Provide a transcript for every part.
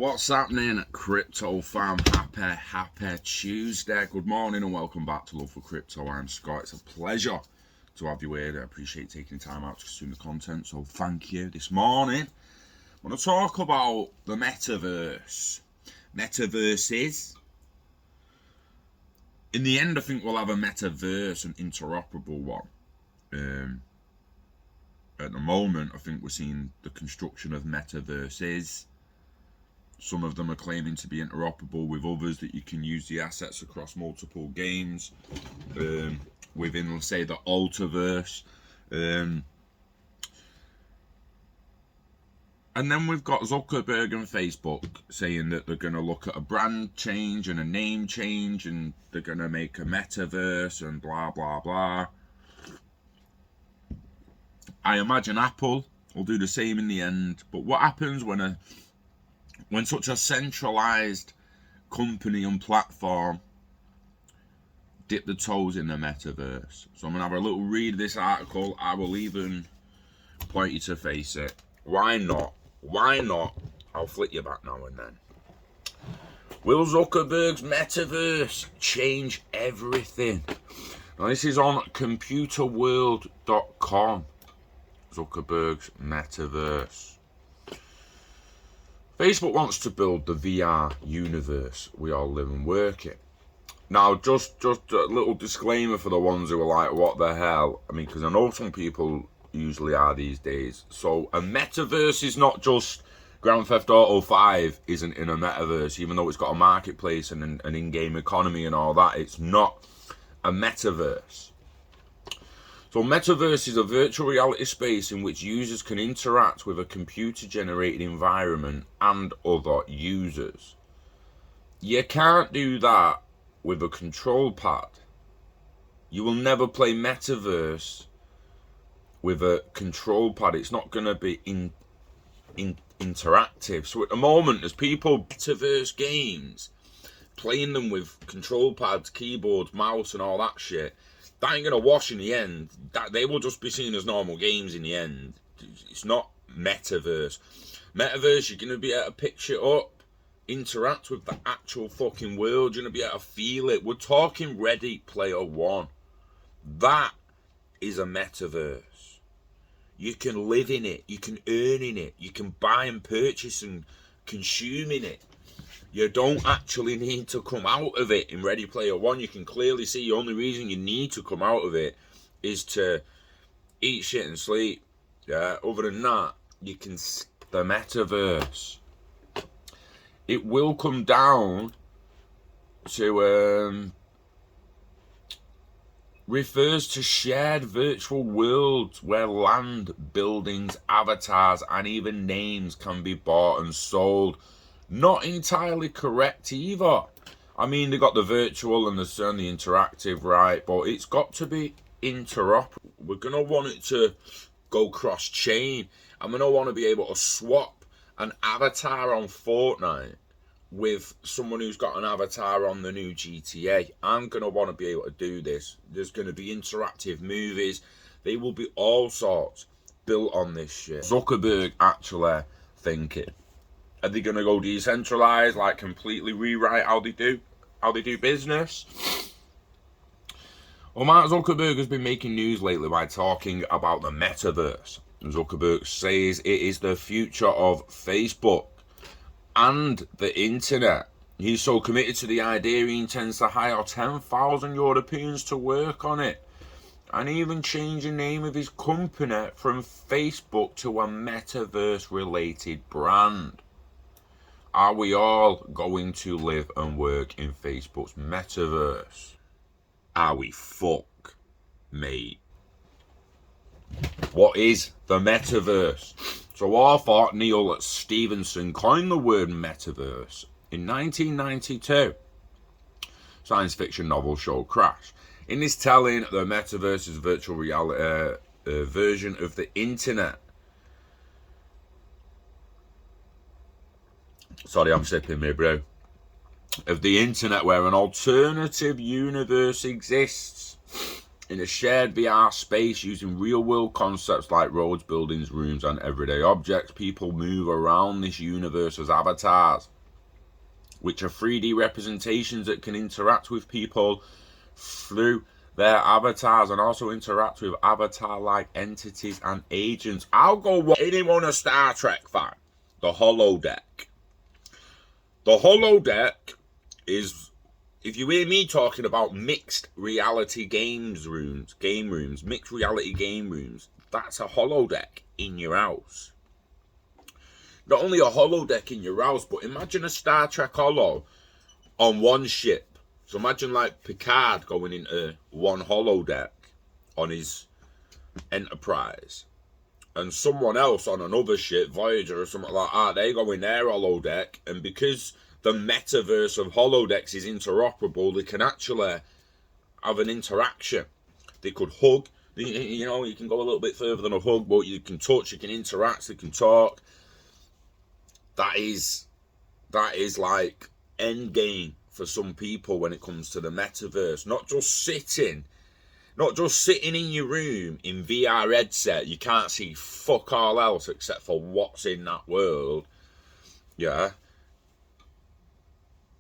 What's happening, crypto fam? Happy Tuesday. Good morning and welcome back to Love for Crypto. I'm Scott. It's a pleasure to have you here. I appreciate taking time out to consume the content, so thank you. This morning, I want to talk about the metaverse. Metaverses. In the end, I think we'll have a metaverse, an interoperable one. At the moment, I think we're seeing the construction of metaverses. Some of them are claiming to be interoperable with others, that you can use the assets across multiple games within, let's say, the Ultiverse. And then we've got Zuckerberg and Facebook saying that they're going to look at a brand change and a name change, and they're going to make a metaverse and blah, blah, blah. I imagine Apple will do the same in the end. But what happens when such a centralized company and platform dip the toes in the metaverse? So I'm going to have a little read of this article. I will even point you to face it. Why not? Why not? I'll flick you back now and then. Will Zuckerberg's metaverse change everything? Now, this is on computerworld.com. Zuckerberg's metaverse. Facebook wants to build the VR universe we all live and work in. Now, just a little disclaimer for the ones who are like, what the hell? I mean, because I know some people usually are these days. So a metaverse is not just Grand Theft Auto 5 isn't in a metaverse, even though it's got a marketplace and an in-game economy and all that. It's not a metaverse. So metaverse is a virtual reality space in which users can interact with a computer-generated environment and other users. You can't do that with a control pad. You will never play metaverse with a control pad. It's not going to be interactive. So at the moment, there's people metaverse games, playing them with control pads, keyboards, mouse, and all that shit. That ain't going to wash in the end. That they will just be seen as normal games in the end. It's not metaverse. Metaverse, you're going to be able to picture it up, interact with the actual fucking world. You're going to be able to feel it. We're talking Ready Player One. That is a metaverse. You can live in it. You can earn in it. You can buy and purchase and consume in it. You don't actually need to come out of it in Ready Player One. You can clearly see the only reason you need to come out of it is to eat shit and sleep. Yeah. Other than that, you can the metaverse. It will come down to refers to shared virtual worlds where land, buildings, avatars, and even names can be bought and sold. Not entirely correct either. I mean, they got the virtual and the interactive, right? But it's got to be interoperable. We're going to want it to go cross-chain. I'm going to want to be able to swap an avatar on Fortnite with someone who's got an avatar on the new GTA. I'm going to want to be able to do this. There's going to be interactive movies. They will be all sorts built on this shit. Zuckerberg actually thinking. Are they going to go decentralized, like completely rewrite how they do business? Well, Mark Zuckerberg has been making news lately by talking about the metaverse. Zuckerberg says it is the future of Facebook and the internet. He's so committed to the idea he intends to hire 10,000 Europeans to work on it, and even change the name of his company from Facebook to a metaverse-related brand. Are we all going to live and work in Facebook's metaverse? Are we fuck, mate? What is the metaverse? So author Neil Stephenson coined the word metaverse in 1992. Science fiction novel show Crash. In this telling, the metaverse is a virtual reality version of the internet. Sorry, I'm sipping me, bro. Of the internet, where an alternative universe exists in a shared VR space using real-world concepts like roads, buildings, rooms, and everyday objects. People move around this universe as avatars, which are 3D representations that can interact with people through their avatars and also interact with avatar-like entities and agents. I'll go with anyone a Star Trek fan. The holodeck. The holodeck is, if you hear me talking about mixed reality game rooms, mixed reality game rooms, that's a holodeck in your house. Not only a holodeck in your house, but imagine a Star Trek holo on one ship. So imagine like Picard going into one holodeck on his Enterprise, and someone else on another ship, Voyager or something like that, they go in their holodeck, and because the metaverse of holodecks is interoperable, they can actually have an interaction. They could hug, you know, you can go a little bit further than a hug, but you can touch, you can interact, you can talk. That is like end game for some people when it comes to the metaverse. Not just sitting in your room in VR headset. You can't see fuck all else except for what's in that world. Yeah.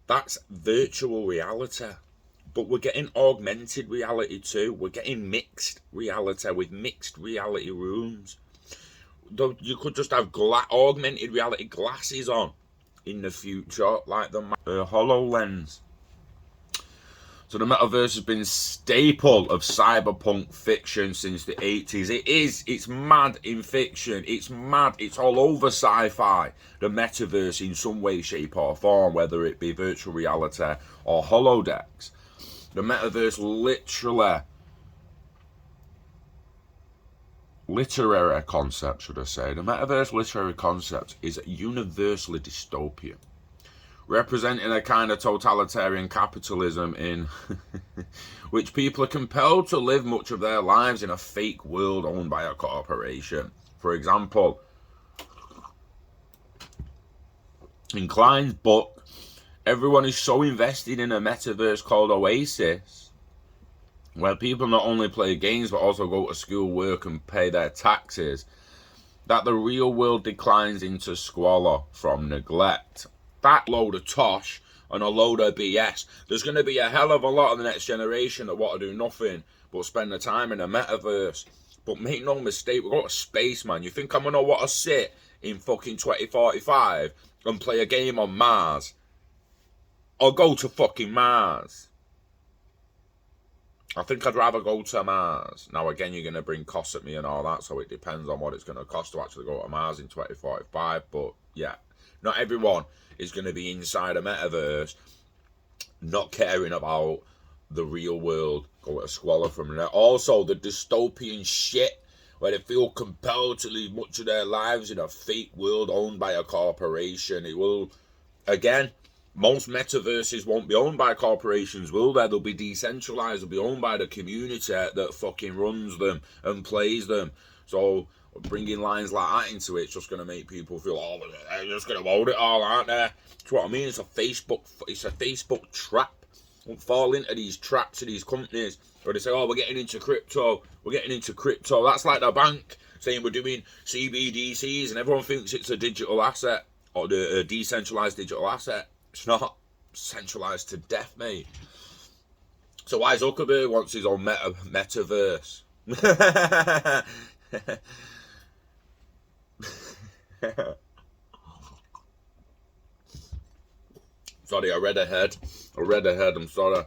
That's virtual reality. But we're getting augmented reality too. We're getting mixed reality with mixed reality rooms. You could just have augmented reality glasses on in the future, like the HoloLens. So the metaverse has been a staple of cyberpunk fiction since the 80s. It's mad in fiction. It's mad. It's all over sci-fi. The metaverse in some way, shape or form, whether it be virtual reality or holodecks. The metaverse literary concept, should I say. The metaverse literary concept is universally dystopian, representing a kind of totalitarian capitalism in which people are compelled to live much of their lives in a fake world owned by a corporation. For example, in Klein's book, everyone is so invested in a metaverse called Oasis, where people not only play games but also go to school, work and pay their taxes, that the real world declines into squalor from neglect. That load of tosh and a load of BS. There's going to be a hell of a lot of the next generation that want to do nothing but spend the time in a metaverse. But make no mistake, we've got a space, man. You think I'm going to want to sit in fucking 2045 and play a game on Mars? Or go to fucking Mars? I think I'd rather go to Mars. Now, again, you're going to bring costs at me and all that, so it depends on what it's going to cost to actually go to Mars in 2045. But, yeah, not everyone is going to be inside a metaverse, not caring about the real world, go to squalor from it. Also, the dystopian shit, where they feel compelled to live much of their lives in a fake world owned by a corporation. It will, again, most metaverses won't be owned by corporations, will they? They'll be decentralized. They'll be owned by the community that fucking runs them and plays them. So bringing lines like that into it's just going to make people feel, oh, they're just going to own it all, aren't they? That's what I mean. It's a Facebook trap. Don't fall into these traps of these companies where they say, oh, we're getting into crypto. That's like the bank saying we're doing CBDCs and everyone thinks it's a digital asset or the decentralized digital asset. It's not. Centralized to death, mate. So why Zuckerberg wants his own metaverse? Sorry, I read ahead. I'm sorry.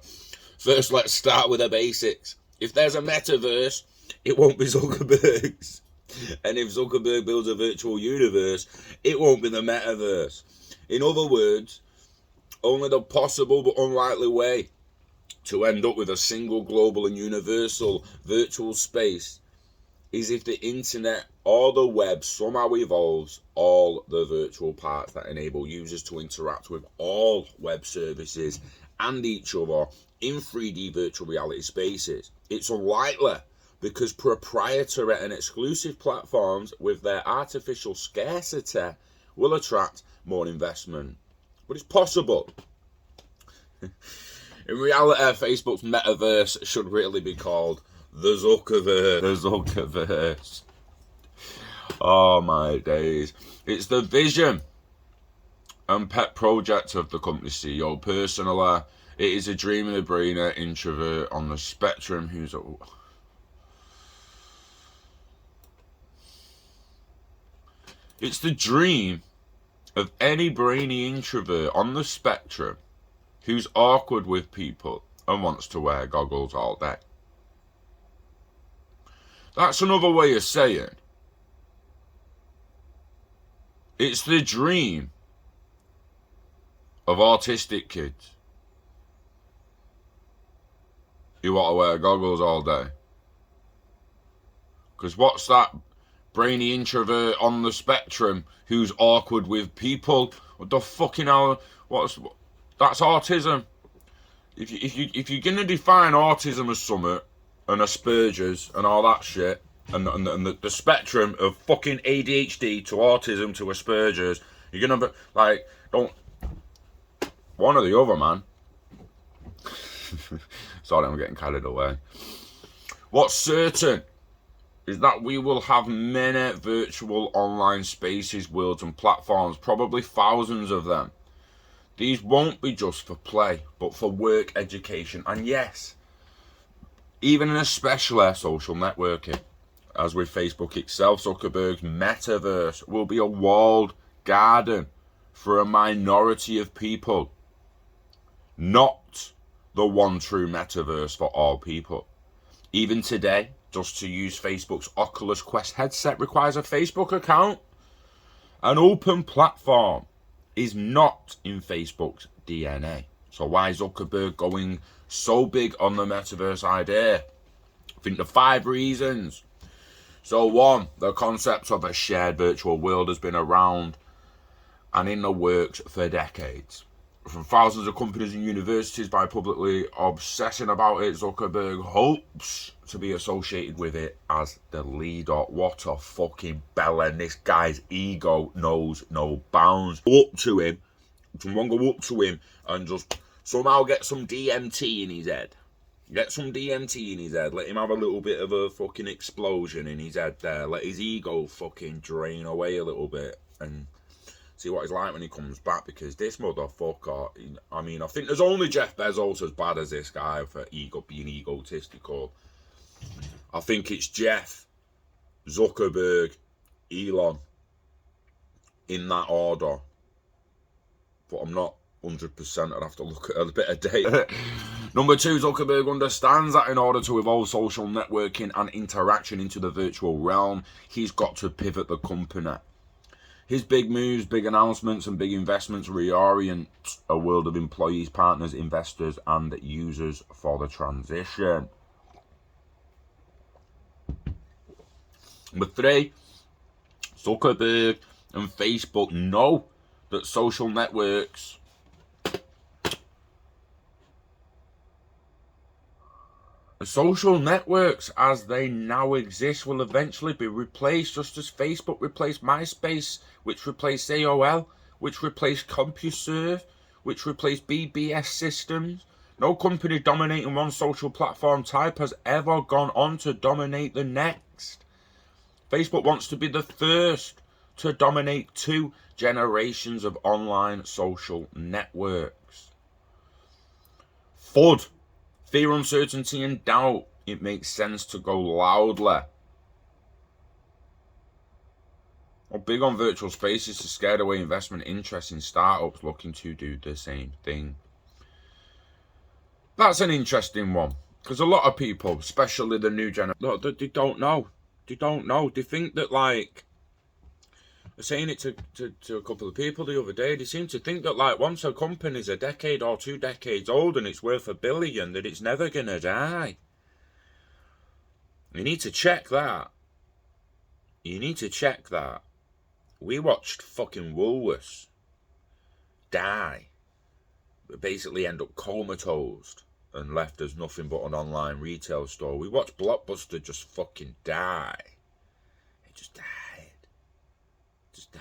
First, let's start with the basics. If there's a metaverse, it won't be Zuckerberg's. And if Zuckerberg builds a virtual universe, it won't be the metaverse. In other words, only the possible but unlikely way to end up with a single global and universal virtual space is if the internet or the web somehow evolves all the virtual parts that enable users to interact with all web services and each other in 3D virtual reality spaces. It's unlikely because proprietary and exclusive platforms with their artificial scarcity will attract more investment. But it's possible. In reality, Facebook's metaverse should really be called The Zuckerverse. Oh my days. It's the vision and pet project of the company CEO. Personally, it is a dream of a brainer introvert on the spectrum who's It's the dream of any brainy introvert on the spectrum who's awkward with people and wants to wear goggles all day. That's another way of saying it's the dream of autistic kids who want to wear goggles all day. Because what's that brainy introvert on the spectrum who's awkward with people? What the fucking hell? That's autism. If you're gonna define autism as something and Asperger's and all that shit, and the spectrum of fucking ADHD to autism to Asperger's, you're gonna be like, don't one or the other, man. Sorry, I'm getting carried away. What's certain is that we will have many virtual online spaces, worlds and platforms, probably thousands of them. These won't be just for play, but for work, education, and yes, even and especially social networking. As with Facebook itself, Zuckerberg's Metaverse will be a walled garden for a minority of people, not the one true metaverse for all people. Even today, just to use Facebook's Oculus Quest headset requires a Facebook account. An open platform is not in Facebook's DNA. So why is Zuckerberg going so big on the metaverse idea? I think the 5 reasons. So 1, the concept of a shared virtual world has been around and in the works for decades. From thousands of companies and universities, by publicly obsessing about it, Zuckerberg hopes to be associated with it as the leader. What a fucking bellend. This guy's ego knows no bounds. Someone go up to him and just somehow get some DMT in his head. Let him have a little bit of a fucking explosion in his head there. Let his ego fucking drain away a little bit and see what he's like when he comes back, because this motherfucker, I mean, I think there's only Jeff Bezos as bad as this guy for being egotistical. I think it's Jeff, Zuckerberg, Elon, in that order. But I'm not 100%, I'd have to look at a bit of data. Number 2, Zuckerberg understands that in order to evolve social networking and interaction into the virtual realm, he's got to pivot the company. His big moves, big announcements and big investments reorient a world of employees, partners, investors and users for the transition. Number 3, Zuckerberg and Facebook know that social networks as they now exist will eventually be replaced, just as Facebook replaced MySpace, which replaced AOL, which replaced CompuServe, which replaced BBS systems. No company dominating one social platform type has ever gone on to dominate the next. Facebook wants to be the first to dominate 2 generations of online social networks. FUD. Fear, uncertainty and doubt. It makes sense to go loudly. Or big on virtual spaces to scare away investment interest in startups looking to do the same thing. That's an interesting one, because a lot of people, especially the new generation, they don't know. They think that, like, I was saying it to a couple of people the other day, they seem to think that, like, once a company's a decade or 2 decades old and it's worth $1 billion, that it's never gonna die. You need to check that. We watched fucking Woolworths die, but basically end up comatose and left as nothing but an online retail store. We watched Blockbuster just fucking die. It just died. Just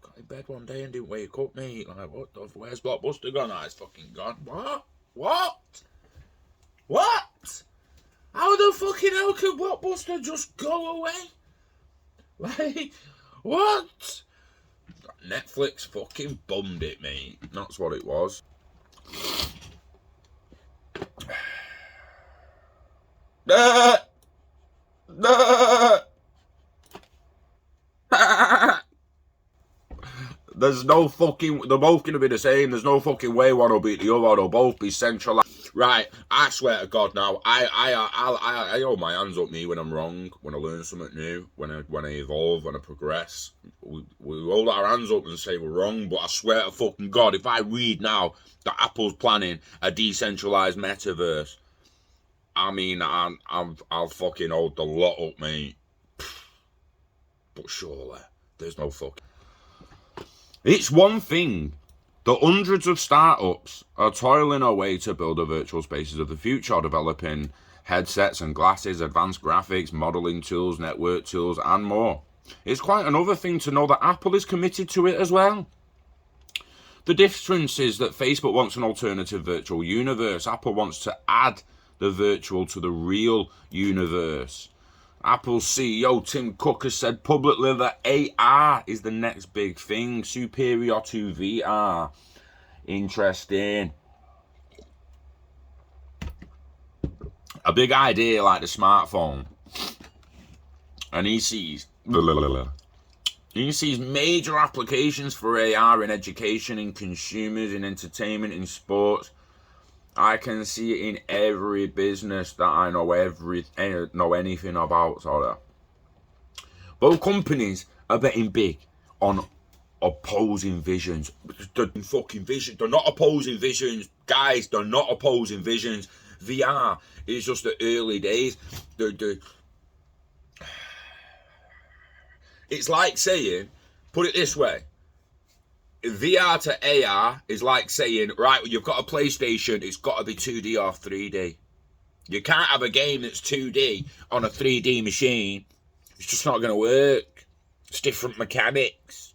got in bed one day and didn't wake up, mate. Like, where's Blockbuster gone? Oh, it's fucking gone. What? How fucking hell could Blockbuster just go away? Like, what? Netflix fucking bummed it, mate. That's what it was. There's no fucking... They're both going to be the same. There's no fucking way one will beat the other. They'll both be centralized. Right, I swear to God now, I hold my hands up me when I'm wrong, when I learn something new, when I evolve, when I progress. We hold our hands up and say we're wrong, but I swear to fucking God, if I read now that Apple's planning a decentralized metaverse, I mean, I'll fucking hold the lot up, mate. But surely, there's no fucking... It's one thing that hundreds of startups are toiling away to build the virtual spaces of the future, developing headsets and glasses, advanced graphics, modeling tools, network tools, and more. It's quite another thing to know that Apple is committed to it as well. The difference is that Facebook wants an alternative virtual universe. Apple wants to add the virtual to the real universe. Apple's CEO Tim Cook has said publicly that AR is the next big thing, superior to VR. Interesting. A big idea like the smartphone. And he sees major applications for AR in education, in consumers, in entertainment, in sports. I can see it in every business that I know anything about. Sorry. Both companies are betting big on opposing visions. They're not opposing visions, guys. They're not opposing visions. VR is just the early days. It's like saying, put it this way. VR to AR is like saying, right, well, you've got a PlayStation, it's got to be 2D or 3D. You can't have a game that's 2D on a 3D machine. It's just not going to work. It's different mechanics.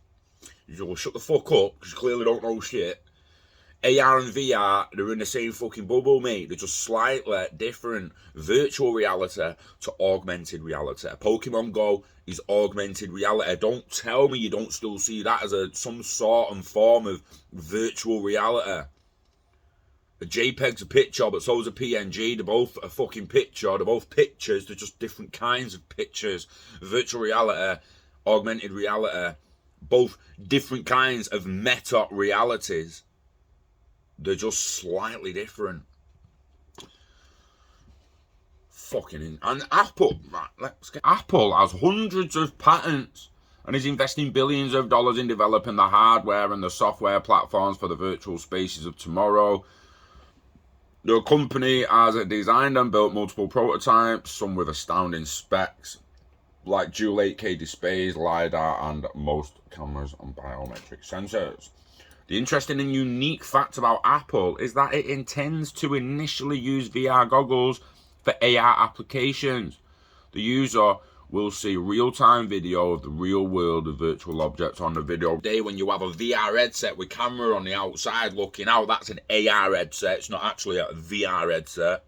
You'll shut the fuck up, because you clearly don't know shit. AR and VR, they're in the same fucking bubble, mate. They're just slightly different. Virtual reality to augmented reality. Pokemon Go is augmented reality. Don't tell me you don't still see that as some sort and form of virtual reality. A JPEG's a picture, but so's a PNG. They're both a fucking picture. They're both pictures. They're just different kinds of pictures. Virtual reality, augmented reality, both different kinds of meta realities. They're just slightly different. And Apple, right, Apple has hundreds of patents and is investing billions of dollars in developing the hardware and the software platforms for the virtual spaces of tomorrow. The company has designed and built multiple prototypes, some with astounding specs, like dual 8K displays, LiDAR, and most cameras and biometric sensors. The interesting and unique fact about Apple is that it intends to initially use VR goggles for AR applications. The user will see real-time video of the real world of virtual objects on the video. Today, when you have a VR headset with camera on the outside looking out, that's an AR headset. It's not actually a VR headset.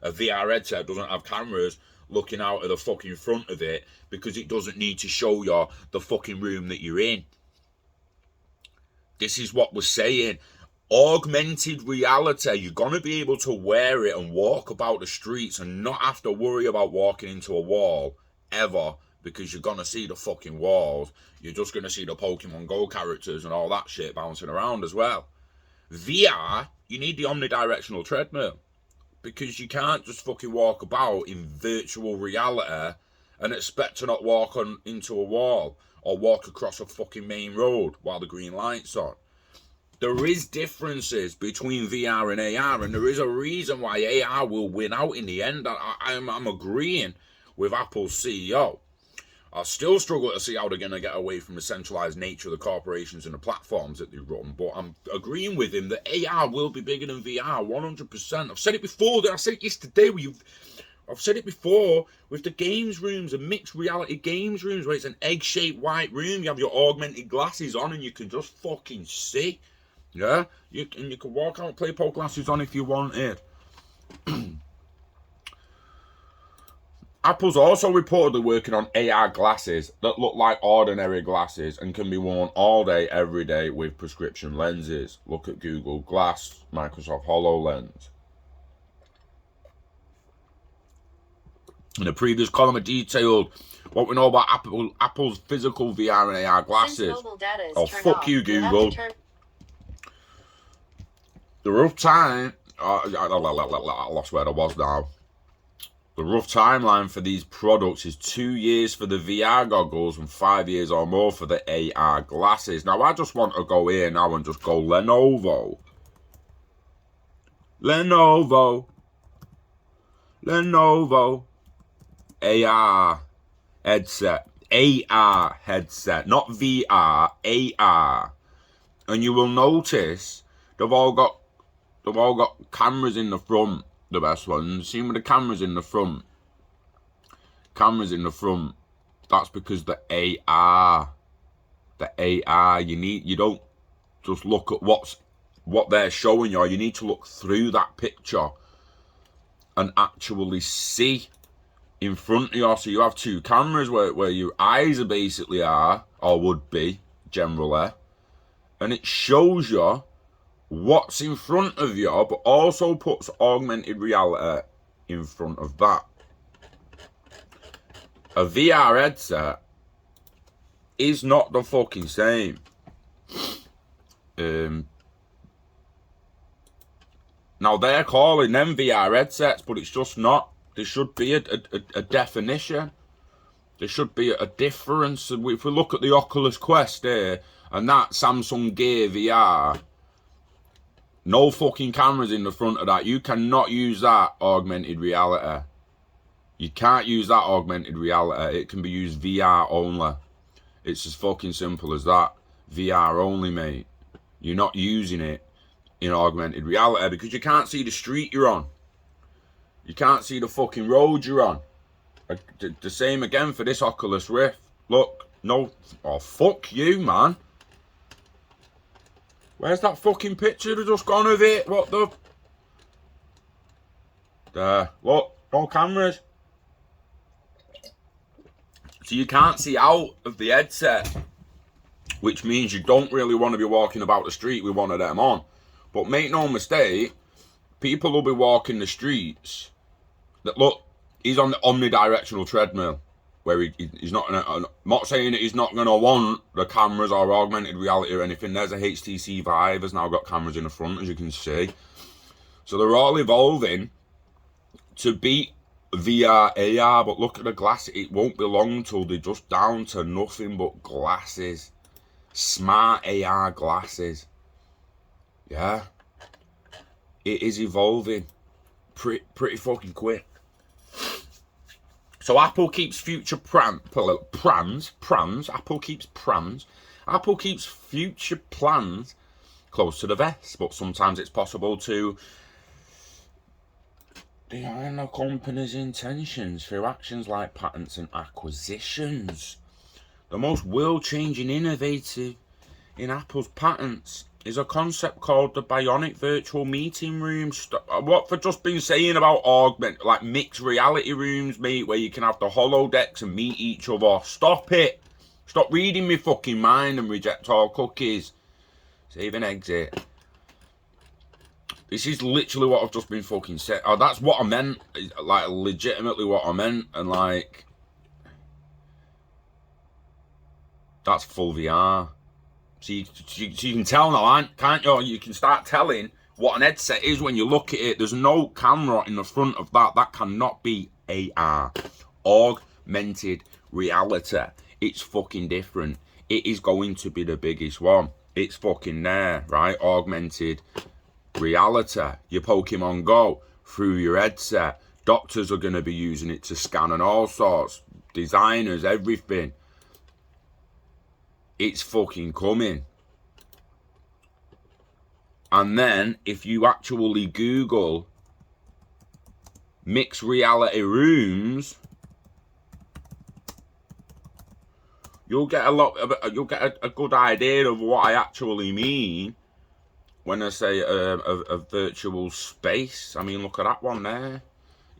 A VR headset doesn't have cameras looking out of the fucking front of it because it doesn't need to show you the fucking room that you're in. This is what we're saying. Augmented reality. You're going to be able to wear it and walk about the streets and not have to worry about walking into a wall ever, because you're going to see the fucking walls. You're just going to see the Pokemon Go characters and all that shit bouncing around as well. VR, you need the omnidirectional treadmill, because you can't just fucking walk about in virtual reality and expect to not walk into a wall or walk across a fucking main road while the green light's on. There is differences between VR and AR, and there is a reason why AR will win out in the end. I'm agreeing with Apple's CEO. I still struggle to see how they're going to get away from the centralized nature of the corporations and the platforms that they run, but I'm agreeing with him that AR will be bigger than VR, 100%. I've said it before, I said it yesterday, I've said it before with the games rooms, the mixed reality games rooms, where it's an egg-shaped white room, you have your augmented glasses on and you can just fucking see. Yeah? You can walk out and play poke glasses on if you wanted. Apple's also reportedly working on AR glasses that look like ordinary glasses and can be worn all day, every day with prescription lenses. Look at Google Glass, Microsoft HoloLens. In a previous column, I detailed what we know about Apple's physical VR and AR glasses. Oh, fuck you, Google. The rough time... I lost where I was now. The rough timeline for these products is 2 years for the VR goggles and 5 years or more for the AR glasses. Now, I just want to go here now and just go Lenovo. AR headset. AR headset. Not VR. AR. And you will notice they've all got cameras in the front. The best ones. See with the cameras in the front. That's because the AR. You don't just look at what they're showing you. You need to look through that picture and actually see in front of you. So you have two cameras where your eyes basically are, or would be generally, and it shows you what's in front of you, but also puts augmented reality in front of that. A VR headset is not the fucking same. Now they're calling them VR headsets, but it's just not. There should be a definition. There should be a difference. If we look at the Oculus Quest here and that Samsung Gear VR, no fucking cameras in the front of that. You cannot use that augmented reality. You can't use that augmented reality. It can be used VR only. It's as fucking simple as that. VR only, mate. You're not using it in augmented reality because you can't see the street you're on. You can't see the fucking road you're on. The same again for this Oculus Rift. Look, no. Oh, fuck you, man. Where's that fucking picture that just gone of it? What the... There. Look, no cameras. So you can't see out of the headset, which means you don't really want to be walking about the street with one of them on. But make no mistake, people will be walking the streets. That look, he's on the omnidirectional treadmill, where he's not gonna, I'm not saying that he's not going to want the cameras or augmented reality or anything. There's a HTC Vive, has now got cameras in the front, as you can see. So they're all evolving to beat VR, AR, but look at the glass. It won't be long till they're just down to nothing but glasses. Smart AR glasses. Yeah. It is evolving pretty fucking quick. So Apple keeps future Apple keeps future plans close to the vest, but sometimes it's possible to behind the company's intentions through actions like patents and acquisitions. The most world-changing innovative in Apple's patents is a concept called the Bionic virtual meeting room. What for just been saying about like mixed reality rooms, mate, where you can have the holodecks and meet each other. Stop it. Stop reading me fucking mind and reject all cookies. Save and exit. This is literally what I've just been fucking said. Oh, that's what I meant. Like, legitimately what I meant. And, like, that's full VR. So you can tell now, can't you? You can start telling what an headset is when you look at it. There's no camera in the front of that. That cannot be AR. Augmented reality. It's fucking different. It is going to be the biggest one. It's fucking there, right? Augmented reality. Your Pokemon Go through your headset. Doctors are going to be using it to scan and all sorts. Designers, everything. It's fucking coming. And then if you actually Google mixed reality rooms, you'll get a good idea of what I actually mean when I say a virtual space. I mean, look at that one there.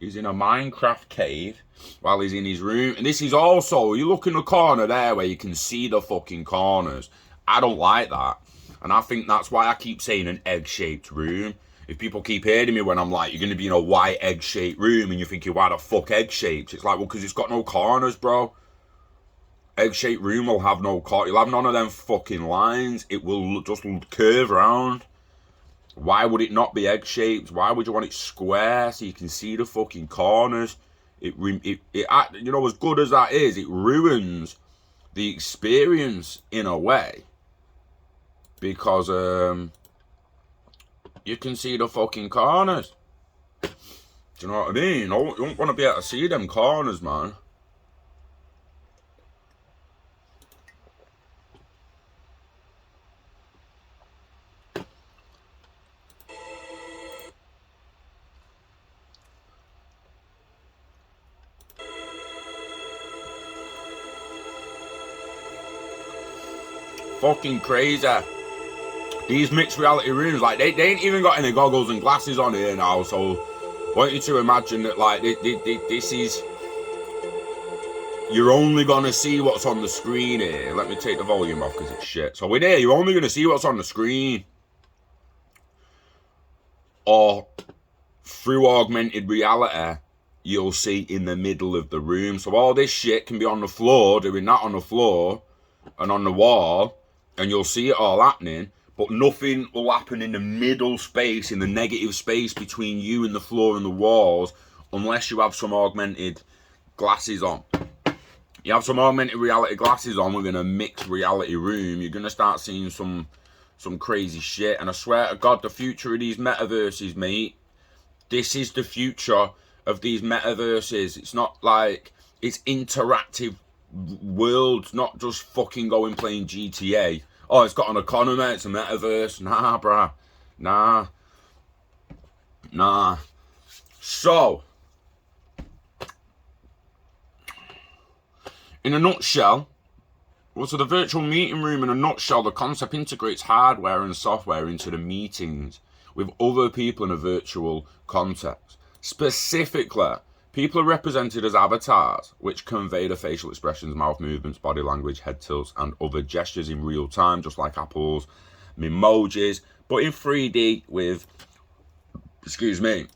He's in a Minecraft cave while he's in his room. And this is also, you look in the corner there where you can see the fucking corners. I don't like that. And I think that's why I keep saying an egg-shaped room. If people keep hearing me when I'm like, you're going to be in a white egg-shaped room, and you're thinking, why the fuck egg-shaped? It's like, well, because it's got no corners, bro. Egg-shaped room will have no corners. You'll have none of them fucking lines. It will just curve around. Why would it not be egg-shaped? Why would you want it square so you can see the fucking corners? It you know, as good as that is, it ruins the experience in a way. Because you can see the fucking corners. Do you know what I mean? You don't want to be able to see them corners, man. Fucking crazy. These mixed reality rooms, like, they ain't even got any goggles and glasses on here now, so I want you to imagine that, like, this is, you're only gonna see what's on the screen here. Let me take the volume off because it's shit. So with here, you're only gonna see what's on the screen. Or through augmented reality, you'll see in the middle of the room. So all this shit can be on the floor, doing that on the floor and on the wall, and you'll see it all happening, but nothing will happen in the middle space, in the negative space between you and the floor and the walls, unless you have some augmented glasses on. You have some augmented reality glasses on within a mixed reality room, you're going to start seeing some crazy shit. And I swear to God, the future of these metaverses, mate, this is the future of these metaverses. It's not like, it's interactive worlds, not just fucking going playing GTA. Oh, it's got an economy, it's a metaverse. Nah, bruh. Nah. So, in a nutshell, so the virtual meeting room, in a nutshell, the concept integrates hardware and software into the meetings with other people in a virtual context. Specifically, people are represented as avatars, which convey the facial expressions, mouth movements, body language, head tilts, and other gestures in real time, just like Apple's emojis, but in 3D with,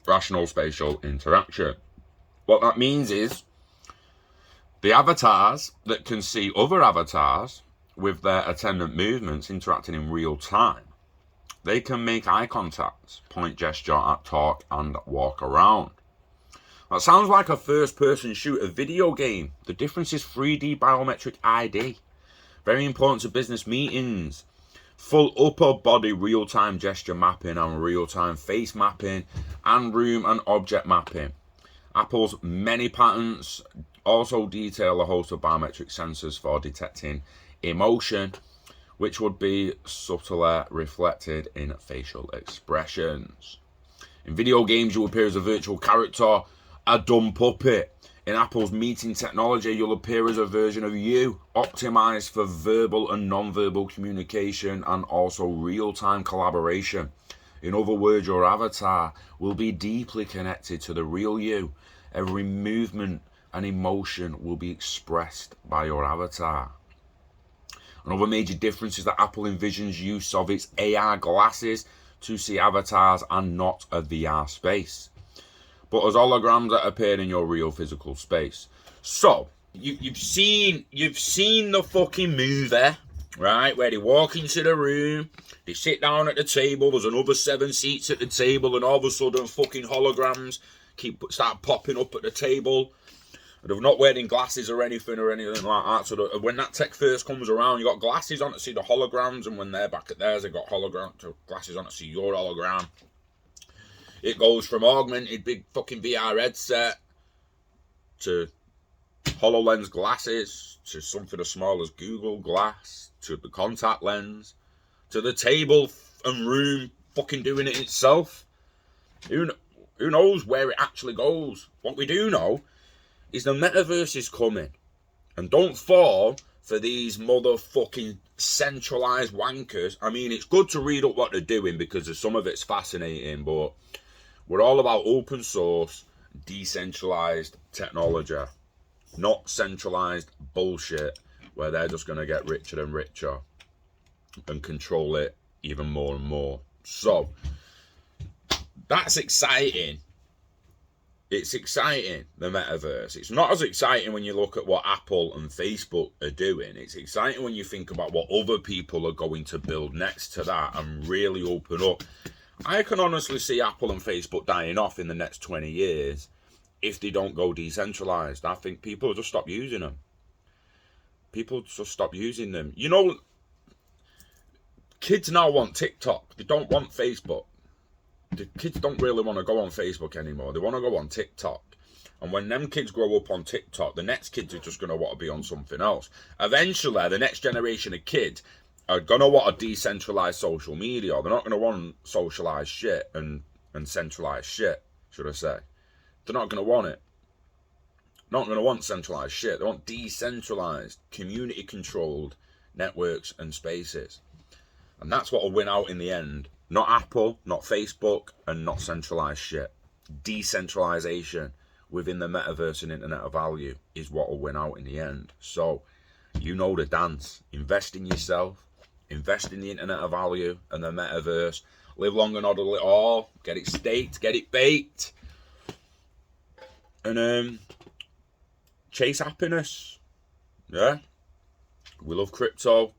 rational spatial interaction. What that means is, the avatars that can see other avatars with their attendant movements interacting in real time, they can make eye contact, point, gesture, talk, and walk around. That sounds like a first-person shooter video game. The difference is 3D biometric ID. Very important to business meetings. Full upper body real-time gesture mapping and real-time face mapping and room and object mapping. Apple's many patents also detail a host of biometric sensors for detecting emotion, which would be subtly reflected in facial expressions. In video games, you appear as a virtual character, a dumb puppet. In Apple's meeting technology, you'll appear as a version of you, optimized for verbal and non-verbal communication and also real-time collaboration. In other words, your avatar will be deeply connected to the real you. Every movement and emotion will be expressed by your avatar. Another major difference is that Apple envisions use of its AR glasses to see avatars and not a VR space, but as holograms that appear in your real physical space. So, you've seen the fucking movie, right, where they walk into the room, they sit down at the table, there's another 7 seats at the table, and all of a sudden fucking holograms start popping up at the table. They're not wearing glasses or anything like that. So when that tech first comes around, you got glasses on to see the holograms, and when they're back at theirs, they got glasses on to see your hologram. It goes from augmented big fucking VR headset to HoloLens glasses to something as small as Google Glass to the contact lens to the table and room fucking doing it itself. Who knows where it actually goes? What we do know is the metaverse is coming. And don't fall for these motherfucking centralized wankers. I mean, it's good to read up what they're doing because some of it's fascinating, but we're all about open source, decentralized technology, not centralized bullshit where they're just going to get richer and richer and control it even more and more. So that's exciting. It's exciting, the metaverse. It's not as exciting when you look at what Apple and Facebook are doing. It's exciting when you think about what other people are going to build next to that and really open up. I can honestly see Apple and Facebook dying off in the next 20 years if they don't go decentralized. I think people will just stop using them. People just stop using them. You know, kids now want TikTok. They don't want Facebook. The kids don't really want to go on Facebook anymore. They want to go on TikTok. And when them kids grow up on TikTok, the next kids are just going to want to be on something else. Eventually, the next generation of kids are going to want a decentralized social media. They're not going to want socialized shit and centralized shit, should I say. They're not going to want it. Not going to want centralized shit. They want decentralized, community-controlled networks and spaces. And that's what will win out in the end. Not Apple, not Facebook, and not centralized shit. Decentralization within the metaverse and Internet of Value is what will win out in the end. So, you know the dance. Invest in yourself. Invest in the Internet of Value and the metaverse. Live long and hodl it all. Get it staked. Get it baked. And chase happiness. Yeah? We love crypto.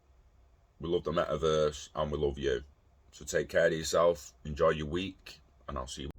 We love the metaverse. And we love you. So take care of yourself. Enjoy your week. And I'll see you.